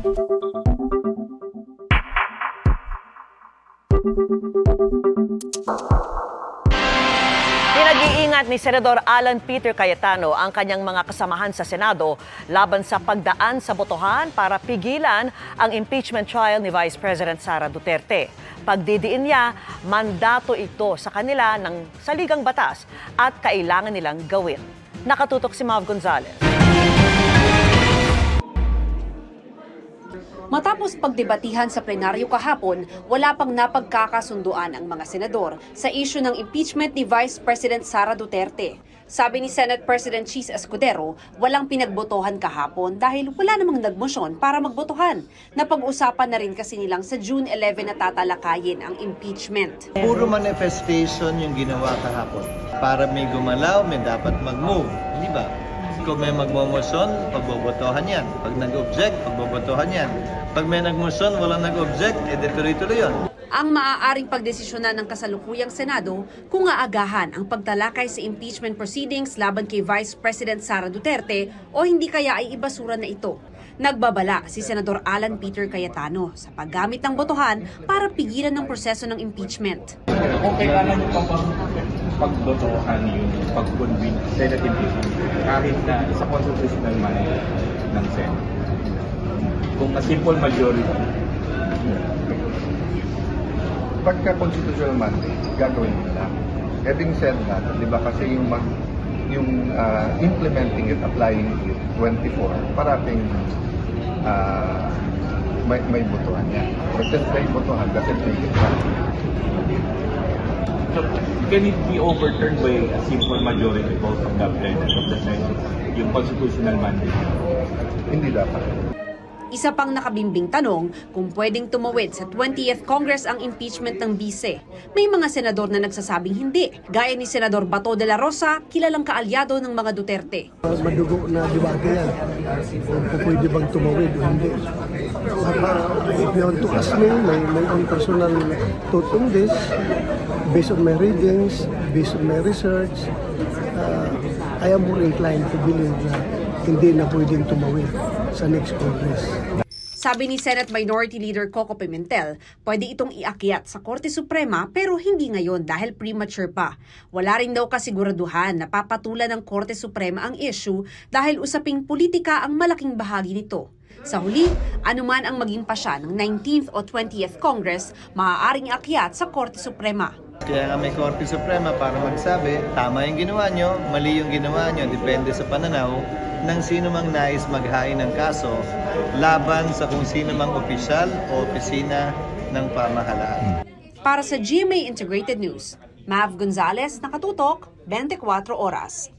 Pinag-iingat ni Senador Alan Peter Cayetano ang kanyang mga kasamahan sa Senado laban sa pagdaan sa botohan para pigilan ang impeachment trial ni Vice President Sara Duterte. Pagdidiin niya, mandato ito sa kanila ng saligang batas at kailangan nilang gawin. Nakatutok si Mav Gonzalez. Matapos pagdebatihan sa plenaryo kahapon, wala pang napagkakasunduan ang mga senador sa issue ng impeachment ni Vice President Sara Duterte. Sabi ni Senate President Chis Escudero, walang pinagbotohan kahapon dahil wala namang nagmosyon para magbotohan. Napag-usapan na rin kasi nilang sa June 11 na tatalakayin ang impeachment. Puro manifestation yung ginawa kahapon. Para may gumalaw, may dapat mag-move. Di ba? Kung may magmomosyon, pagbobotohan yan. Pag nag-object, pagbobotohan yan. Pag may nagmosyon, walang nag-object, edi tuloy-tuloy yun. Ang maaaring pagdesisyonan ng kasalukuyang Senado kung aagahan ang pagtalakay sa impeachment proceedings laban kay Vice President Sara Duterte o hindi kaya ay ibasura na ito. Nagbabala si Senador Alan Peter Cayetano sa paggamit ng botohan para pigilan ng proseso ng impeachment. Okay ka lang pagbotohan yung pag-convene Senate impeachment kahit na sa constitutional mandate ng Senate. Kung a simple majority. Pagka constitutional mandate, gagawin nila. Having said that, di ba kasi yung implementing it, applying it, 24, parating may botohan niya. But since may botohan, kasi tigil siya. So, can it be overturned by a simple majority vote of the President of the Senate, yung constitutional mandate? Hindi dapat. Isa pang nakabimbing tanong kung pwedeng tumawid sa 20th Congress ang impeachment ng bise. May mga senador na nagsasabing hindi, gaya ni Senador Bato de la Rosa, kilalang kaalyado ng mga Duterte. Madugo na debate yan, kung pwede bang tumawid o hindi. If you want to ask me, my own personal thought on this, based on my readings, based on my research, I am more inclined to believe na hindi na pwedeng tumawid sa next Congress. Sabi ni Senate Minority Leader Coco Pimentel, pwede itong iakyat sa Korte Suprema pero hindi ngayon dahil premature pa. Wala rin daw kasiguraduhan na papatulan ng Korte Suprema ang issue dahil usaping politika ang malaking bahagi nito. Sa huli, anuman ang maging pasya ng 19th o 20th Congress, maaaring iakyat sa Korte Suprema. Kaya nga may Korte Suprema para magsabi, tama yung ginawa nyo, mali yung ginawa nyo, depende sa pananaw ng sino mang nais maghain ng kaso laban sa kung sino mang opisyal o opisina ng pamahalaan. Para sa GMA Integrated News, Mav Gonzalez, Nakatutok, 24 Oras.